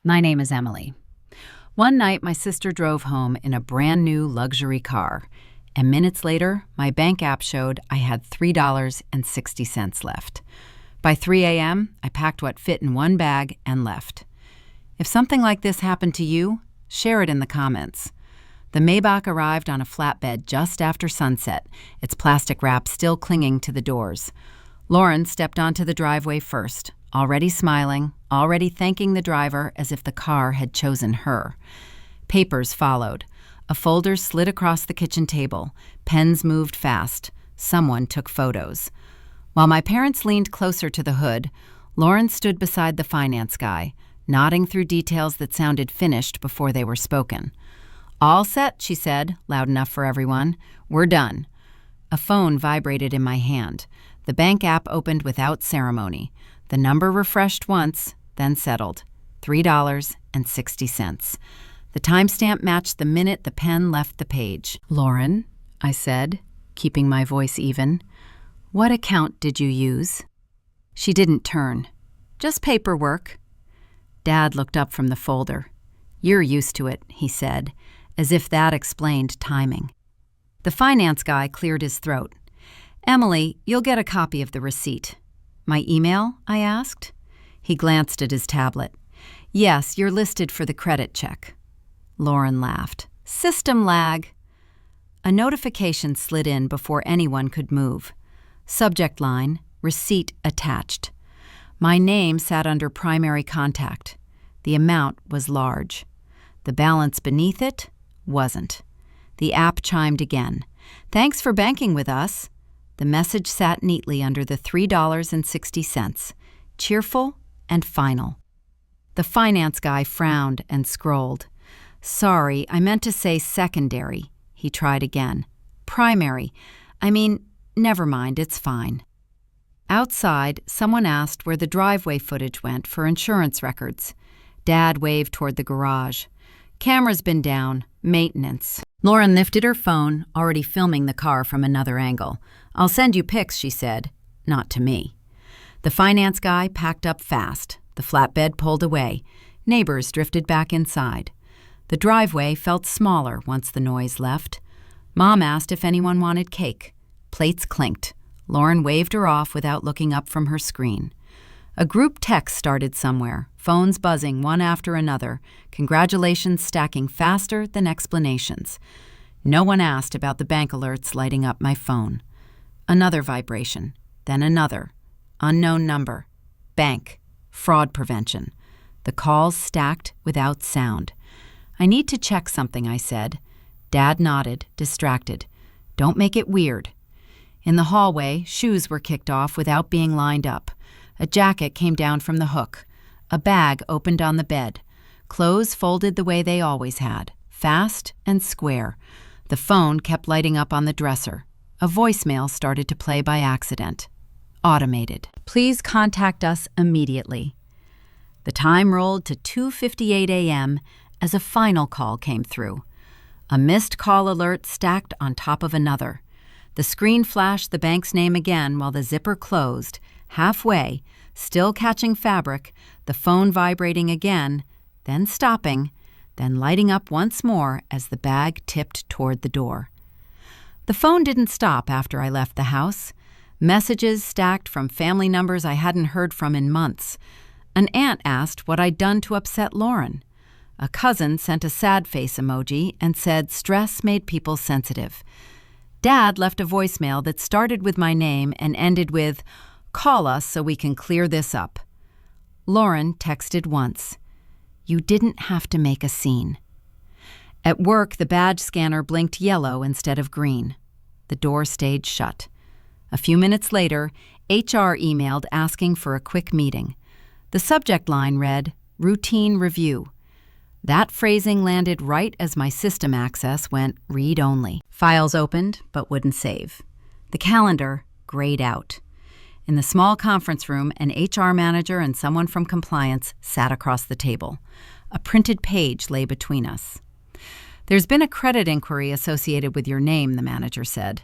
My name is Emily. One night, my sister drove home in a brand new luxury car, and minutes later, my bank app showed I had $3.60 left. By 3 a.m., I packed what fit in one bag and left. If something like this happened to you, share it in the comments. The Maybach arrived on a flatbed just after sunset, its plastic wrap still clinging to the doors. Lauren stepped onto the driveway first, already smiling, already thanking the driver as if the car had chosen her. Papers followed. A folder slid across the kitchen table. Pens moved fast. Someone took photos. While my parents leaned closer to the hood, Lauren stood beside the finance guy, nodding through details that sounded finished before they were spoken. "All set," she said, loud enough for everyone. "We're done." A phone vibrated in my hand. The bank app opened without ceremony. The number refreshed once, then settled. $3.60. The timestamp matched the minute the pen left the page. "Lauren," I said, keeping my voice even, "what account did you use?" She didn't turn. "Just paperwork." Dad looked up from the folder. "You're used to it," he said, as if that explained timing. The finance guy cleared his throat. "Emily, you'll get a copy of the receipt." "My email?" I asked. He glanced at his tablet. "Yes, you're listed for the credit check." Lauren laughed. "System lag." A notification slid in before anyone could move. Subject line, "Receipt attached." My name sat under primary contact. The amount was large. The balance beneath it wasn't. The app chimed again. "Thanks for banking with us." The message sat neatly under the $3.60, cheerful and final. The finance guy frowned and scrolled. "Sorry, I meant to say secondary." He tried again. "Primary. Never mind, it's fine." Outside, someone asked where the driveway footage went for insurance records. Dad waved toward the garage. "Camera's been down. Maintenance." Lauren lifted her phone, already filming the car from another angle. "I'll send you pics," she said. Not to me. The finance guy packed up fast. The flatbed pulled away. Neighbors drifted back inside. The driveway felt smaller once the noise left. Mom asked if anyone wanted cake. Plates clinked. Lauren waved her off without looking up from her screen. A group text started somewhere, phones buzzing one after another, congratulations stacking faster than explanations. No one asked about the bank alerts lighting up my phone. Another vibration, then another. Unknown number. Bank. Fraud prevention. The calls stacked without sound. "I need to check something," I said. Dad nodded, distracted. "Don't make it weird." In the hallway, shoes were kicked off without being lined up. A jacket came down from the hook. A bag opened on the bed. Clothes folded the way they always had, fast and square. The phone kept lighting up on the dresser. A voicemail started to play by accident. Automated. "Please contact us immediately." The time rolled to 2:58 a.m. as a final call came through. A missed call alert stacked on top of another. The screen flashed the bank's name again while the zipper closed. Halfway, still catching fabric, the phone vibrating again, then stopping, then lighting up once more as the bag tipped toward the door. The phone didn't stop after I left the house. Messages stacked from family numbers I hadn't heard from in months. An aunt asked what I'd done to upset Lauren. A cousin sent a sad face emoji and said stress made people sensitive. Dad left a voicemail that started with my name and ended with, "Call us so we can clear this up." Lauren texted once. "You didn't have to make a scene." At work, the badge scanner blinked yellow instead of green. The door stayed shut. A few minutes later, HR emailed asking for a quick meeting. The subject line read, "Routine review." That phrasing landed right as my system access went read only. Files opened, but wouldn't save. The calendar grayed out. In the small conference room, an HR manager and someone from compliance sat across the table. A printed page lay between us. "There's been a credit inquiry associated with your name," the manager said.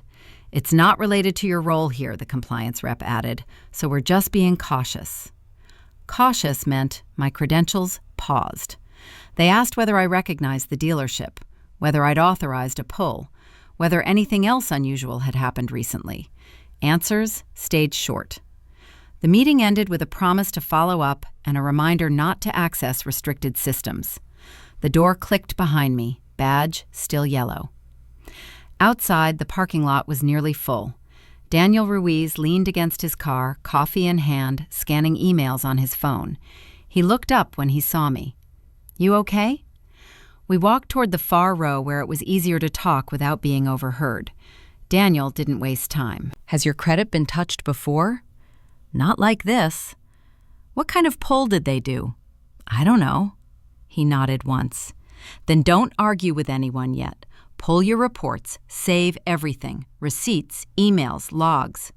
"It's not related to your role here," the compliance rep added, "so we're just being cautious." Cautious meant my credentials paused. They asked whether I recognized the dealership, whether I'd authorized a pull, whether anything else unusual had happened recently. Answers stayed short. The meeting ended with a promise to follow up and a reminder not to access restricted systems. The door clicked behind me, badge still yellow. Outside, the parking lot was nearly full. Daniel Ruiz leaned against his car, coffee in hand, scanning emails on his phone. He looked up when he saw me. "You okay?" We walked toward the far row where it was easier to talk without being overheard. Daniel didn't waste time. "Has your credit been touched before?" "Not like this." "What kind of pull did they do?" "I don't know." He nodded once. "Then don't argue with anyone yet. Pull your reports, save everything, receipts, emails, logs."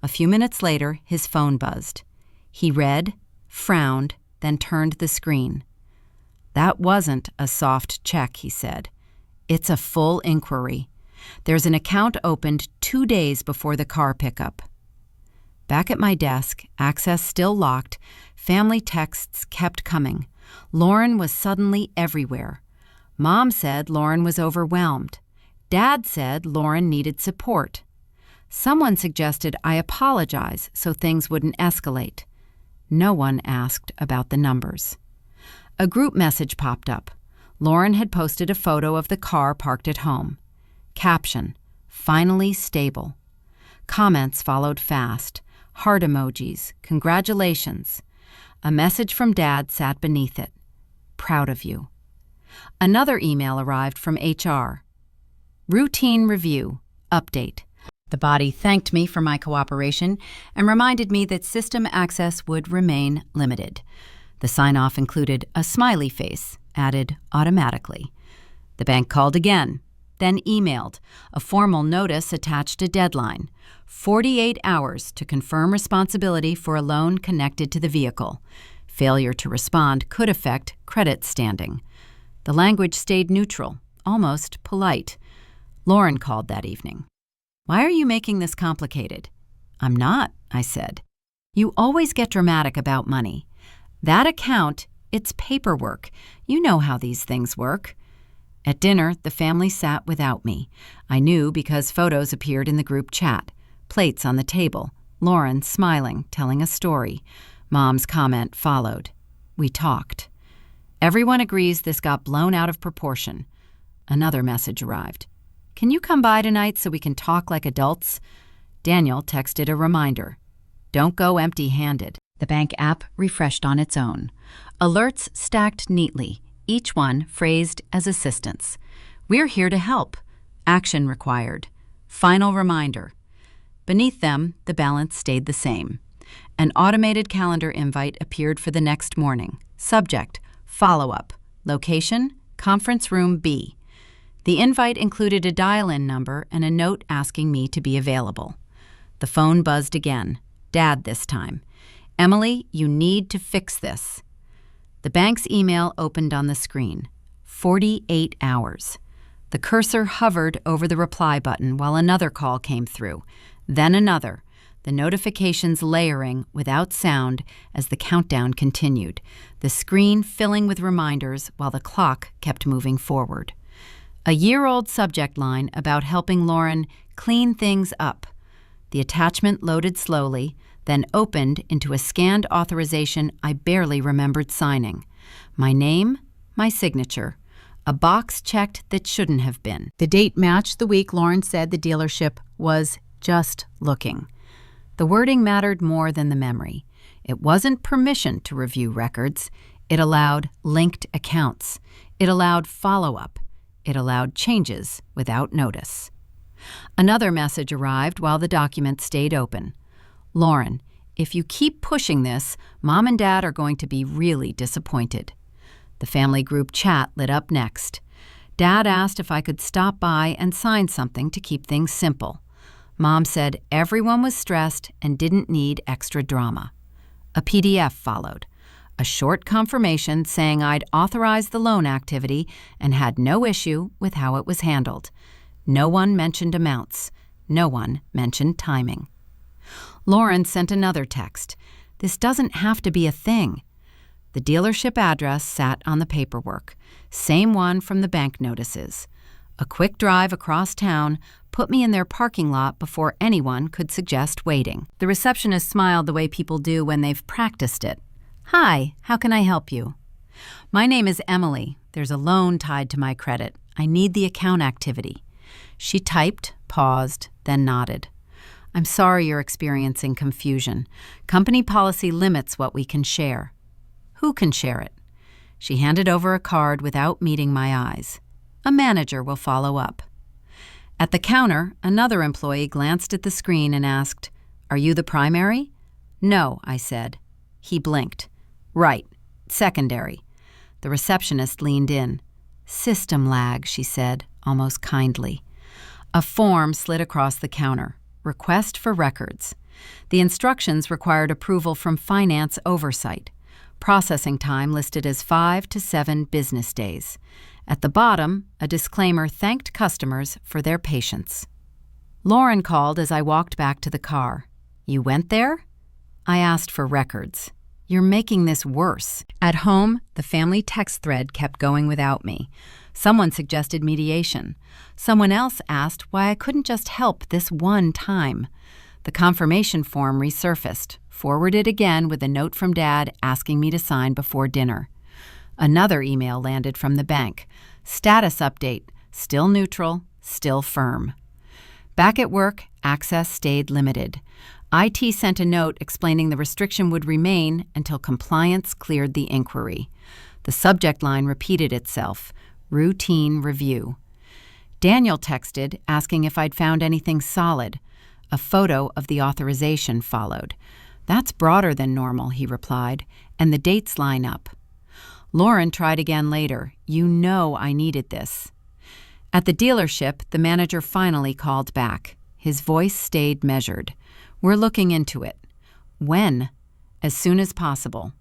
A few minutes later, his phone buzzed. He read, frowned, then turned the screen. "That wasn't a soft check," he said. "It's a full inquiry. There's an account opened 2 days before the car pickup." Back at my desk, access still locked, family texts kept coming. Lauren was suddenly everywhere. Mom said Lauren was overwhelmed. Dad said Lauren needed support. Someone suggested I apologize so things wouldn't escalate. No one asked about the numbers. A group message popped up. Lauren had posted a photo of the car parked at home. Caption, "Finally stable." Comments followed fast. Heart emojis, congratulations. A message from Dad sat beneath it. "Proud of you." Another email arrived from HR. "Routine review. Update." The body thanked me for my cooperation and reminded me that system access would remain limited. The sign-off included a smiley face, added automatically. The bank called again, then emailed. A formal notice attached a deadline. 48 hours to confirm responsibility for a loan connected to the vehicle. Failure to respond could affect credit standing. The language stayed neutral, almost polite. Lauren called that evening. "Why are you making this complicated?" "I'm not," I said. "You always get dramatic about money. That account, it's paperwork. You know how these things work." At dinner, the family sat without me. I knew because photos appeared in the group chat. Plates on the table. Lauren smiling, telling a story. Mom's comment followed. We talked. Everyone agrees this got blown out of proportion. Another message arrived. "Can you come by tonight so we can talk like adults?" Daniel texted a reminder. "Don't go empty-handed." The bank app refreshed on its own. Alerts stacked neatly, each one phrased as assistance. "We're here to help. Action required. Final reminder." Beneath them, the balance stayed the same. An automated calendar invite appeared for the next morning. Subject, follow-up. Location, conference room B. The invite included a dial-in number and a note asking me to be available. The phone buzzed again. Dad this time. "Emily, you need to fix this." The bank's email opened on the screen. 48 hours. The cursor hovered over the reply button while another call came through. Then another, the notifications layering without sound as the countdown continued, the screen filling with reminders while the clock kept moving forward. A year-old subject line about helping Lauren clean things up. The attachment loaded slowly, then opened into a scanned authorization I barely remembered signing. My name, my signature, a box checked that shouldn't have been. The date matched the week Lauren said the dealership was just looking. The wording mattered more than the memory. It wasn't permission to review records. It allowed linked accounts. It allowed follow-up. It allowed changes without notice. Another message arrived while the document stayed open. "Lauren, if you keep pushing this, Mom and Dad are going to be really disappointed." The family group chat lit up next. Dad asked if I could stop by and sign something to keep things simple. Mom said everyone was stressed and didn't need extra drama. A PDF followed. A short confirmation saying I'd authorized the loan activity and had no issue with how it was handled. No one mentioned amounts. No one mentioned timing. Lauren sent another text. This doesn't have to be a thing. The dealership address sat on the paperwork, same one from the bank notices. A quick drive across town put me in their parking lot before anyone could suggest waiting. The receptionist smiled the way people do when they've practiced it. "Hi, how can I help you?" "My name is Emily. There's a loan tied to my credit. I need the account activity." She typed, paused, then nodded. "I'm sorry you're experiencing confusion. Company policy limits what we can share." "Who can share it?" She handed over a card without meeting my eyes. "A manager will follow up." At the counter, another employee glanced at the screen and asked, "Are you the primary?" "No," I said. He blinked. "Right. Secondary." The receptionist leaned in. "System lag," she said, almost kindly. A form slid across the counter. Request for records. The instructions required approval from finance oversight. Processing time listed as 5 to 7 business days. At the bottom, a disclaimer thanked customers for their patience. Lauren called as I walked back to the car. "You went there?" I asked for records. "You're making this worse." At home, the family text thread kept going without me. Someone suggested mediation. Someone else asked why I couldn't just help this one time. The confirmation form resurfaced, forwarded again with a note from Dad asking me to sign before dinner. Another email landed from the bank. Status update, still neutral, still firm. Back at work, access stayed limited. IT sent a note explaining the restriction would remain until compliance cleared the inquiry. The subject line repeated itself, routine review. Daniel texted asking if I'd found anything solid. A photo of the authorization followed. "That's broader than normal," he replied, "and the dates line up." Lauren tried again later. "You know I needed this." At the dealership, the manager finally called back. His voice stayed measured. "We're looking into it." "When?" "As soon as possible."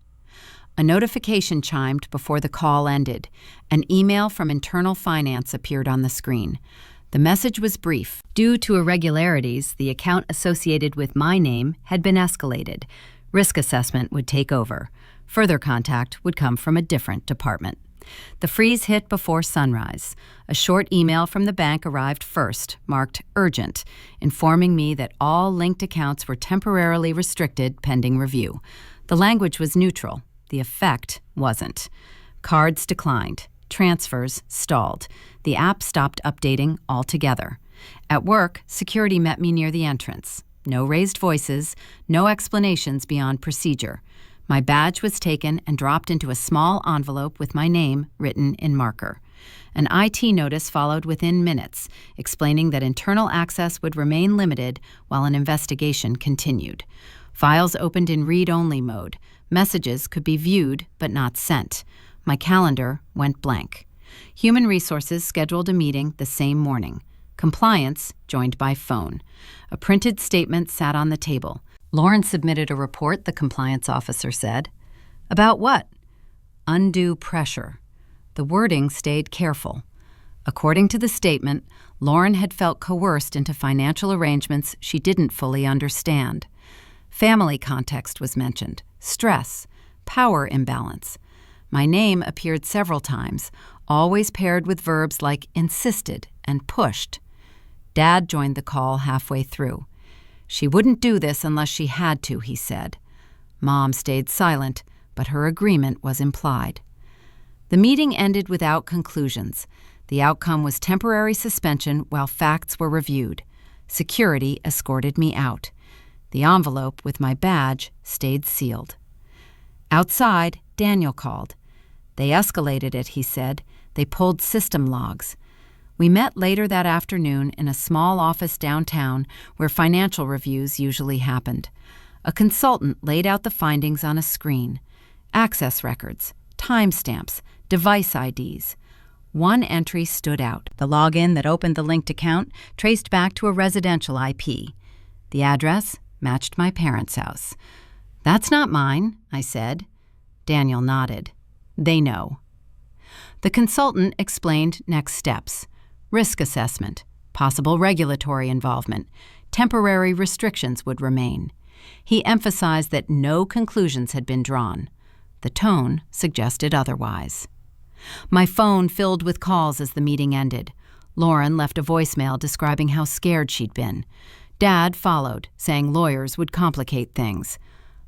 A notification chimed before the call ended. An email from internal finance appeared on the screen. The message was brief. Due to irregularities, the account associated with my name had been escalated. Risk assessment would take over. Further contact would come from a different department. The freeze hit before sunrise. A short email from the bank arrived first, marked urgent, informing me that all linked accounts were temporarily restricted pending review. The language was neutral. The effect wasn't. Cards declined. Transfers stalled. The app stopped updating altogether. At work, security met me near the entrance. No raised voices, no explanations beyond procedure. My badge was taken and dropped into a small envelope with my name written in marker. An IT notice followed within minutes, explaining that internal access would remain limited while an investigation continued. Files opened in read-only mode. Messages could be viewed but not sent. My calendar went blank. Human Resources scheduled a meeting the same morning. Compliance joined by phone. A printed statement sat on the table. Lauren submitted a report, the compliance officer said. About what? Undue pressure. The wording stayed careful. According to the statement, Lauren had felt coerced into financial arrangements she didn't fully understand. Family context was mentioned, stress, power imbalance. My name appeared several times, always paired with verbs like insisted and pushed. Dad joined the call halfway through. She wouldn't do this unless she had to, he said. Mom stayed silent, but her agreement was implied. The meeting ended without conclusions. The outcome was temporary suspension while facts were reviewed. Security escorted me out. The envelope with my badge stayed sealed. Outside, Daniel called. They escalated it, he said. They pulled system logs. We met later that afternoon in a small office downtown where financial reviews usually happened. A consultant laid out the findings on a screen. Access records, timestamps, device IDs. One entry stood out. The login that opened the linked account traced back to a residential IP. The address matched my parents' house. That's not mine, I said. Daniel nodded. They know. The consultant explained next steps. Risk assessment, possible regulatory involvement, temporary restrictions would remain. He emphasized that no conclusions had been drawn. The tone suggested otherwise. My phone filled with calls as the meeting ended. Lauren left a voicemail describing how scared she'd been. Dad followed, saying lawyers would complicate things.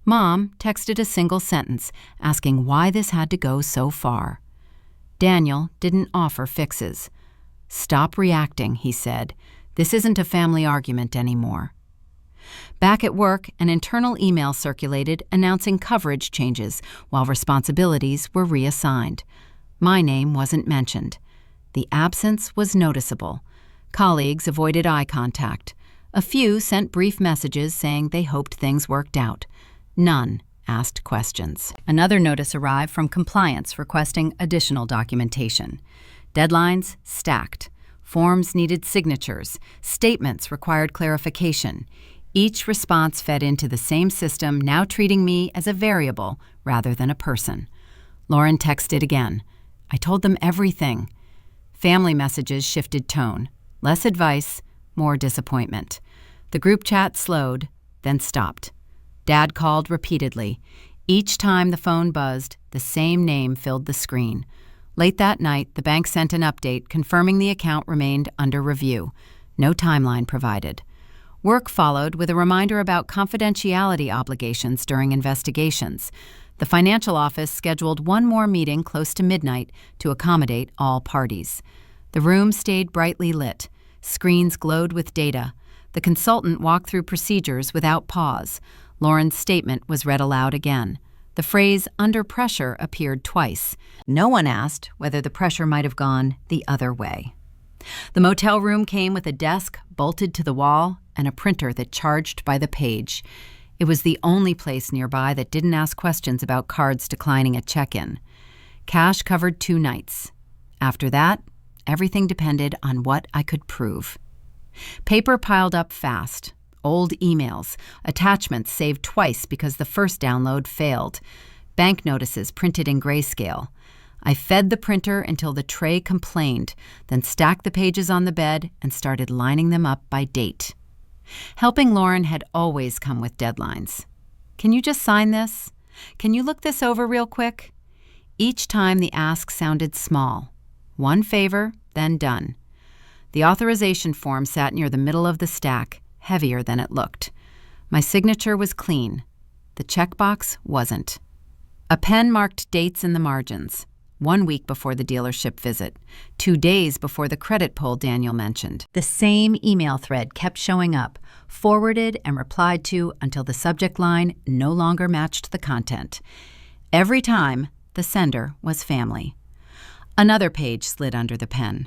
Mom texted a single sentence, asking why this had to go so far. Daniel didn't offer fixes. "Stop reacting," he said. "This isn't a family argument anymore." Back at work, an internal email circulated announcing coverage changes while responsibilities were reassigned. My name wasn't mentioned. The absence was noticeable. Colleagues avoided eye contact. A few sent brief messages saying they hoped things worked out. None asked questions. Another notice arrived from compliance requesting additional documentation. Deadlines stacked. Forms needed signatures. Statements required clarification. Each response fed into the same system, now treating me as a variable rather than a person. Lauren texted again. I told them everything. Family messages shifted tone. Less advice, more disappointment. The group chat slowed, then stopped. Dad called repeatedly. Each time the phone buzzed, the same name filled the screen. Late that night, the bank sent an update confirming the account remained under review. No timeline provided. Work followed with a reminder about confidentiality obligations during investigations. The financial office scheduled one more meeting close to midnight to accommodate all parties. The room stayed brightly lit. Screens glowed with data. The consultant walked through procedures without pause. Lauren's statement was read aloud again. The phrase "under pressure" appeared twice. No one asked whether the pressure might have gone the other way. The motel room came with a desk bolted to the wall and a printer that charged by the page. It was the only place nearby that didn't ask questions about cards declining a check-in. Cash covered 2 nights. After that, everything depended on what I could prove. Paper piled up fast. Old emails, attachments saved twice because the first download failed. Bank notices printed in grayscale. I fed the printer until the tray complained, then stacked the pages on the bed and started lining them up by date. Helping Lauren had always come with deadlines. Can you just sign this? Can you look this over real quick? Each time the ask sounded small. One favor, then done. The authorization form sat near the middle of the stack, heavier than it looked. My signature was clean. The checkbox wasn't. A pen marked dates in the margins. 1 week before the dealership visit. 2 days before the credit pull Daniel mentioned. The same email thread kept showing up, forwarded and replied to until the subject line no longer matched the content. Every time, the sender was family. Another page slid under the pen.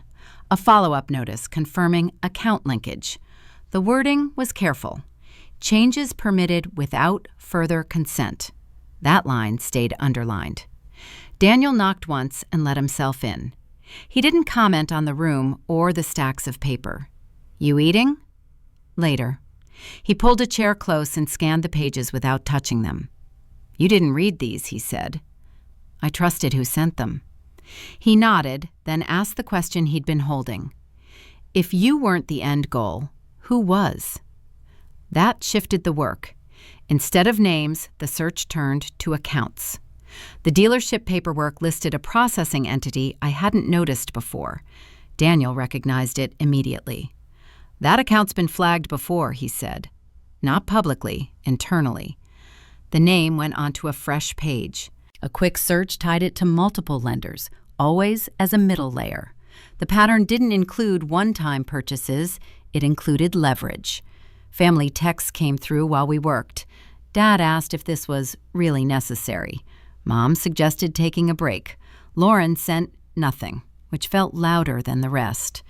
A follow-up notice confirming account linkage. The wording was careful. Changes permitted without further consent. That line stayed underlined. Daniel knocked once and let himself in. He didn't comment on the room or the stacks of paper. You eating? Later. He pulled a chair close and scanned the pages without touching them. You didn't read these, he said. I trusted who sent them. He nodded, then asked the question he'd been holding. If you weren't the end goal, who was? That shifted the work. Instead of names, the search turned to accounts. The dealership paperwork listed a processing entity I hadn't noticed before. Daniel recognized it immediately. That account's been flagged before, he said. Not publicly, internally. The name went onto a fresh page. A quick search tied it to multiple lenders, always as a middle layer. The pattern didn't include one-time purchases, it included leverage. Family texts came through while we worked. Dad asked if this was really necessary. Mom suggested taking a break. Lauren sent nothing, which felt louder than the rest.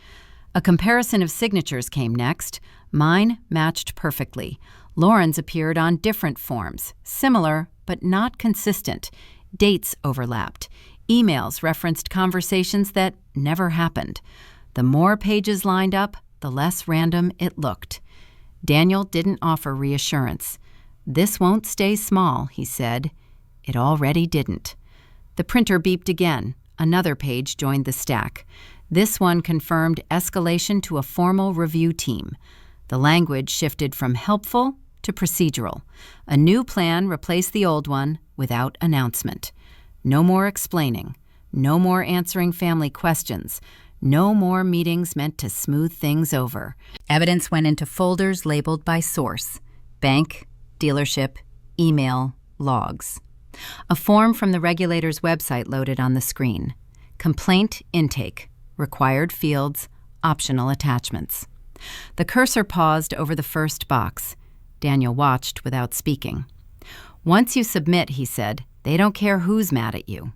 A comparison of signatures came next. Mine matched perfectly. Lauren's appeared on different forms, similar but not consistent. Dates overlapped. Emails referenced conversations that never happened. The more pages lined up, the less random it looked. Daniel didn't offer reassurance. This won't stay small, he said. It already didn't. The printer beeped again. Another page joined the stack. This one confirmed escalation to a formal review team. The language shifted from helpful to procedural. A new plan replaced the old one without announcement. No more explaining. No more answering family questions. No more meetings meant to smooth things over. Evidence went into folders labeled by source: bank, dealership, email, logs. A form from the regulator's website loaded on the screen. Complaint intake. Required fields, optional attachments. The cursor paused over the first box. Daniel watched without speaking. "Once you submit," he said, "they don't care who's mad at you."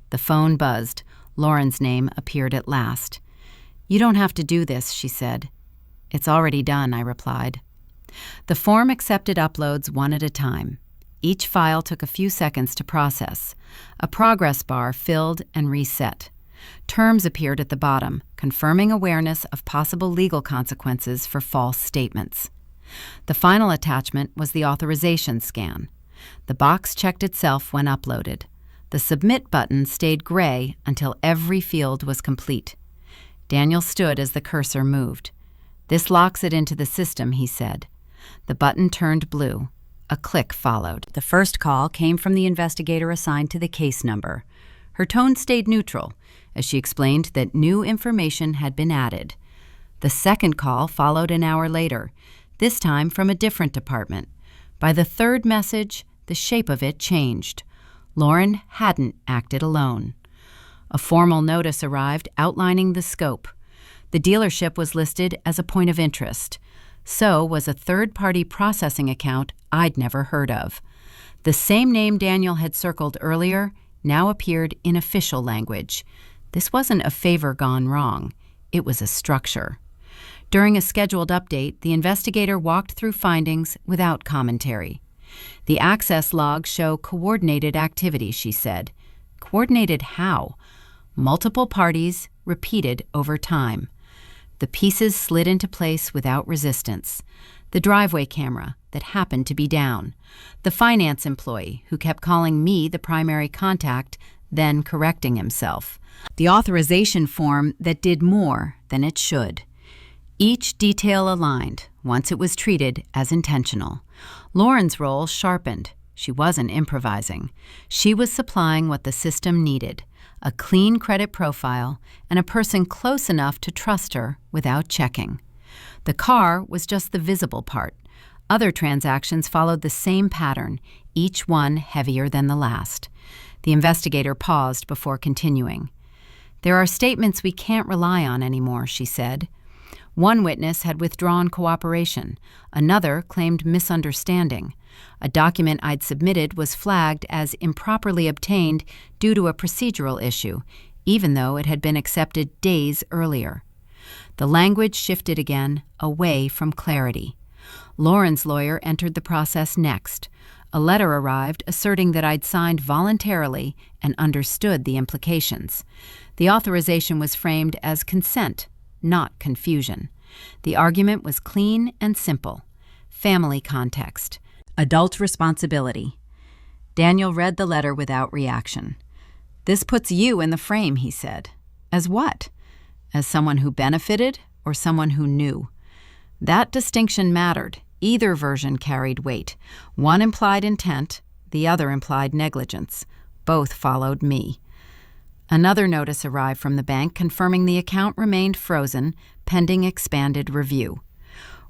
The phone buzzed. Lauren's name appeared at last. "You don't have to do this," she said. "It's already done," I replied. The form accepted uploads one at a time. Each file took a few seconds to process. A progress bar filled and reset. Terms appeared at the bottom, confirming awareness of possible legal consequences for false statements. The final attachment was the authorization scan. The box checked itself when uploaded. The submit button stayed gray until every field was complete. Daniel stood as the cursor moved. "This locks it into the system," he said. The button turned blue. A click followed. The first call came from the investigator assigned to the case number. Her tone stayed neutral as she explained that new information had been added. The second call followed an hour later, this time from a different department. By the third message, the shape of it changed. Lauren hadn't acted alone. A formal notice arrived outlining the scope. The dealership was listed as a point of interest. So was a third-party processing account I'd never heard of. The same name Daniel had circled earlier now appeared in official language. This wasn't a favor gone wrong. It was a structure. During a scheduled update, the investigator walked through findings without commentary. "The access logs show coordinated activity," she said. Coordinated how? Multiple parties, repeated over time. The pieces slid into place without resistance. The driveway camera that happened to be down. The finance employee who kept calling me the primary contact, then correcting himself. The authorization form that did more than it should. Each detail aligned once it was treated as intentional. Lauren's role sharpened. She wasn't improvising. She was supplying what the system needed: a clean credit profile and a person close enough to trust her without checking. The car was just the visible part. Other transactions followed the same pattern, each one heavier than the last. The investigator paused before continuing. "There are statements we can't rely on anymore," she said. One witness had withdrawn cooperation. Another claimed misunderstanding. A document I'd submitted was flagged as improperly obtained due to a procedural issue, even though it had been accepted days earlier. The language shifted again, away from clarity. Lauren's lawyer entered the process next. A letter arrived asserting that I'd signed voluntarily and understood the implications. The authorization was framed as consent, not confusion. The argument was clean and simple. Family context. Adult responsibility. Daniel read the letter without reaction. "This puts you in the frame," he said. "As what? As someone who benefited or someone who knew?" That distinction mattered. Either version carried weight. One implied intent, the other implied negligence. Both followed me. Another notice arrived from the bank confirming the account remained frozen, pending expanded review.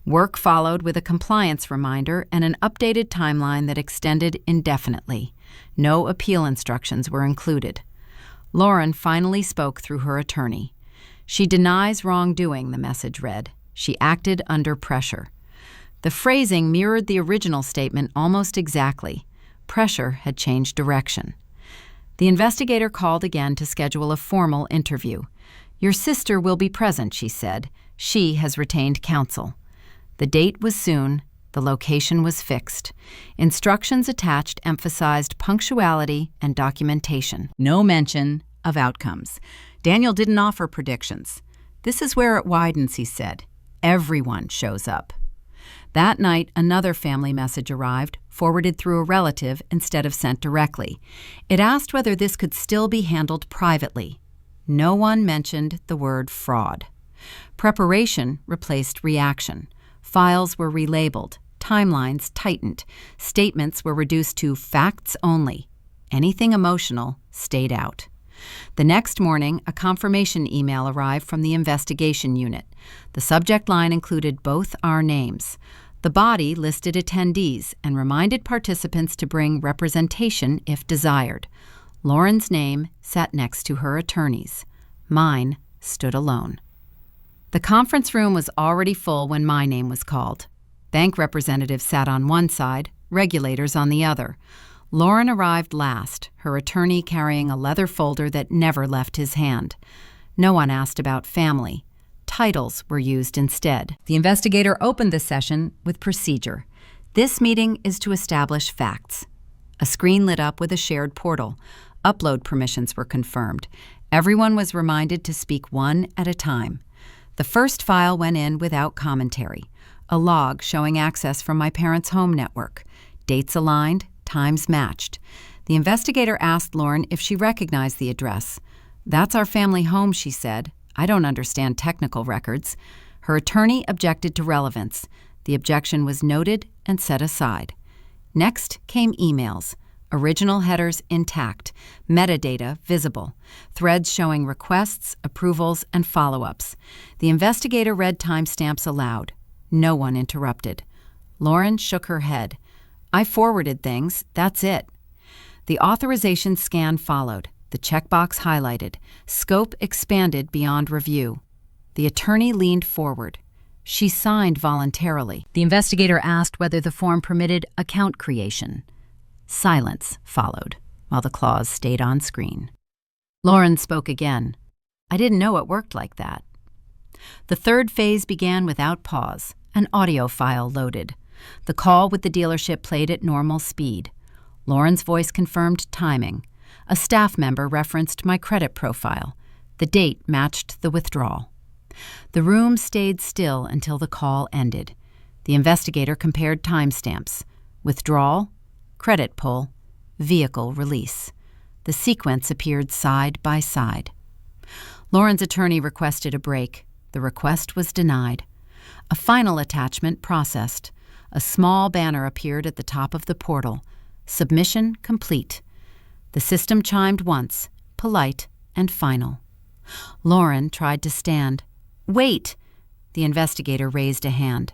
Work followed with a compliance reminder and an updated timeline that extended indefinitely. No appeal instructions were included. Lauren finally spoke through her attorney. "She denies wrongdoing," the message read. "She acted under pressure." The phrasing mirrored the original statement almost exactly. Pressure had changed direction. The investigator called again to schedule a formal interview. "Your sister will be present," she said. "She has retained counsel." The date was soon. The location was fixed. Instructions attached emphasized punctuality and documentation. No mention of outcomes. Daniel didn't offer predictions. "This is where it widens," he said. "Everyone shows up." That night, another family message arrived, forwarded through a relative instead of sent directly. It asked whether this could still be handled privately. No one mentioned the word fraud. Preparation replaced reaction. Files were relabeled, Timelines tightened. Statements were reduced to facts only. Anything emotional stayed out. The next morning, a confirmation email arrived from the investigation unit. The subject line included both our names. The body listed attendees and reminded participants to bring representation if desired. Lauren's name sat next to her attorney's. Mine stood alone. The conference room was already full when my name was called. Bank representatives sat on one side, regulators on the other. Lauren arrived last, her attorney carrying a leather folder that never left his hand. No one asked about family. Titles were used instead. The investigator opened the session with procedure. This meeting is to establish facts. A screen lit up with a shared portal. Upload permissions were confirmed. Everyone was reminded to speak one at a time. The first file went in without commentary. A log showing access from my parents' home network. Dates aligned, times matched. The investigator asked Lauren if she recognized the address. "That's our family home," she said. "I don't understand technical records." Her attorney objected to relevance. The objection was noted and set aside. Next came emails. Original headers intact, metadata visible, threads showing requests, approvals, and follow-ups. The investigator read timestamps aloud. No one interrupted. Lauren shook her head. "I forwarded things, that's it." The authorization scan followed, the checkbox highlighted, scope expanded beyond review. The attorney leaned forward. She signed voluntarily. The investigator asked whether the form permitted account creation. Silence followed, while the clause stayed on screen. Lauren spoke again. "I didn't know it worked like that." The third phase began without pause. An audio file loaded. The call with the dealership played at normal speed. Lauren's voice confirmed timing. A staff member referenced my credit profile. The date matched the withdrawal. The room stayed still until the call ended. The investigator compared timestamps. Withdrawal, credit pull, vehicle release. The sequence appeared side by side. Lauren's attorney requested a break. The request was denied. A final attachment processed. A small banner appeared at the top of the portal. Submission complete. The system chimed once, polite and final. Lauren tried to stand. "Wait!" The investigator raised a hand.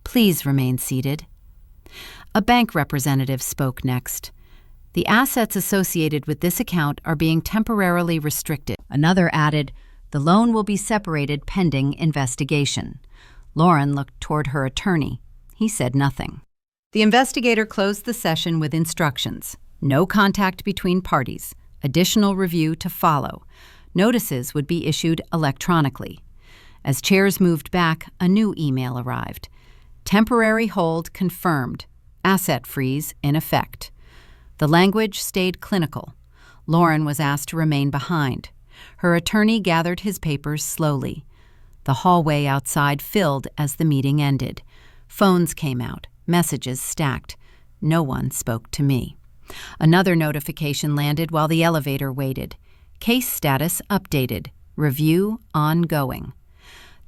"Please remain seated." A bank representative spoke next. "The assets associated with this account are being temporarily restricted." Another added, "The loan will be separated pending investigation." Lauren looked toward her attorney. He said nothing. The investigator closed the session with instructions. No contact between parties. Additional review to follow. Notices would be issued electronically. As chairs moved back, a new email arrived. Temporary hold confirmed. Asset freeze in effect. The language stayed clinical. Lauren was asked to remain behind. Her attorney gathered his papers slowly. The hallway outside filled as the meeting ended. Phones came out, messages stacked. No one spoke to me. Another notification landed while the elevator waited. Case status updated. Review ongoing.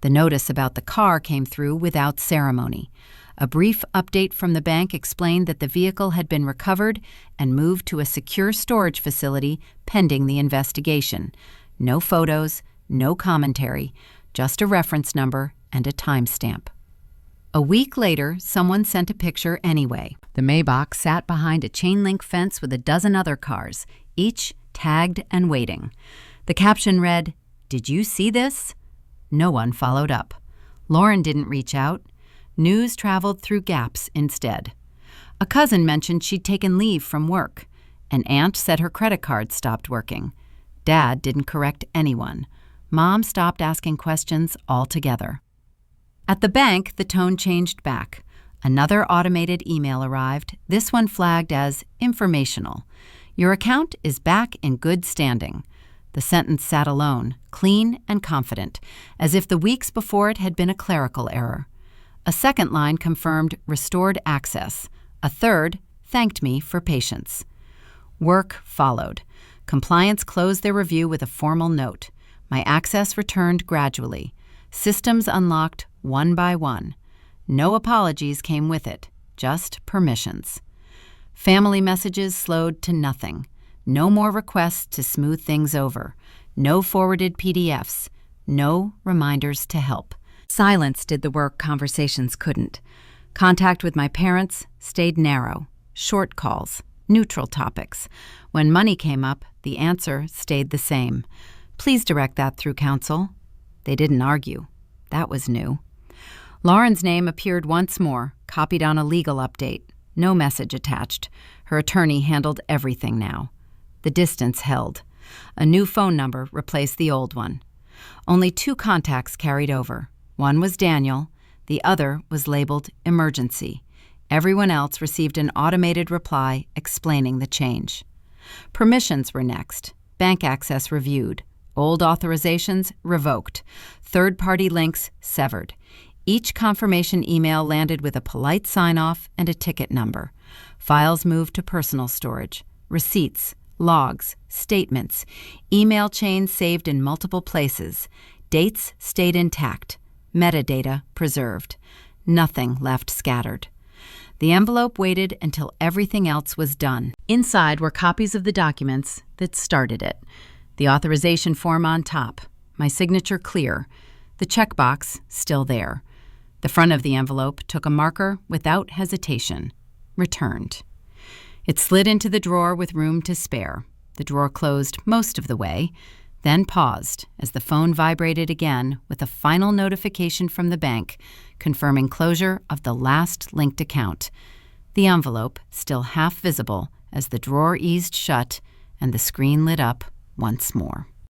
The notice about the car came through without ceremony. A brief update from the bank explained that the vehicle had been recovered and moved to a secure storage facility pending the investigation. No photos, no commentary, just a reference number and a timestamp. A week later, someone sent a picture anyway. The Maybach sat behind a chain-link fence with a dozen other cars, each tagged and waiting. The caption read, "Did you see this?" No one followed up. Lauren didn't reach out. News traveled through gaps instead. A cousin mentioned she'd taken leave from work. An aunt said her credit card stopped working. Dad didn't correct anyone. Mom stopped asking questions altogether. At the bank, the tone changed back. Another automated email arrived, this one flagged as informational. "Your account is back in good standing." The sentence sat alone, clean and confident, as if the weeks before it had been a clerical error. A second line confirmed restored access. A third thanked me for patience. Work followed. Compliance closed their review with a formal note. My access returned gradually. Systems unlocked one by one. No apologies came with it, just permissions. Family messages slowed to nothing. No more requests to smooth things over. No forwarded PDFs. No reminders to help. Silence did the work conversations couldn't. Contact with my parents stayed narrow. Short calls. Neutral topics. When money came up, the answer stayed the same. Please direct that through counsel. They didn't argue. That was new. Lauren's name appeared once more, copied on a legal update. No message attached. Her attorney handled everything now. The distance held. A new phone number replaced the old one. Only 2 contacts carried over. One was Daniel. The other was labeled emergency. Everyone else received an automated reply explaining the change. Permissions were next. Bank access reviewed. Old authorizations revoked. Third-party links severed. Each confirmation email landed with a polite sign-off and a ticket number. Files moved to personal storage. Receipts, logs, statements, email chains saved in multiple places. Dates stayed intact. Metadata preserved. Nothing left scattered. The envelope waited until everything else was done. Inside were copies of the documents that started it. The authorization form on top. My signature clear. The checkbox still there. The front of the envelope took a marker without hesitation. Returned. It slid into the drawer with room to spare. The drawer closed most of the way, then paused as the phone vibrated again with a final notification from the bank confirming closure of the last linked account. The envelope still half visible as the drawer eased shut and the screen lit up once more.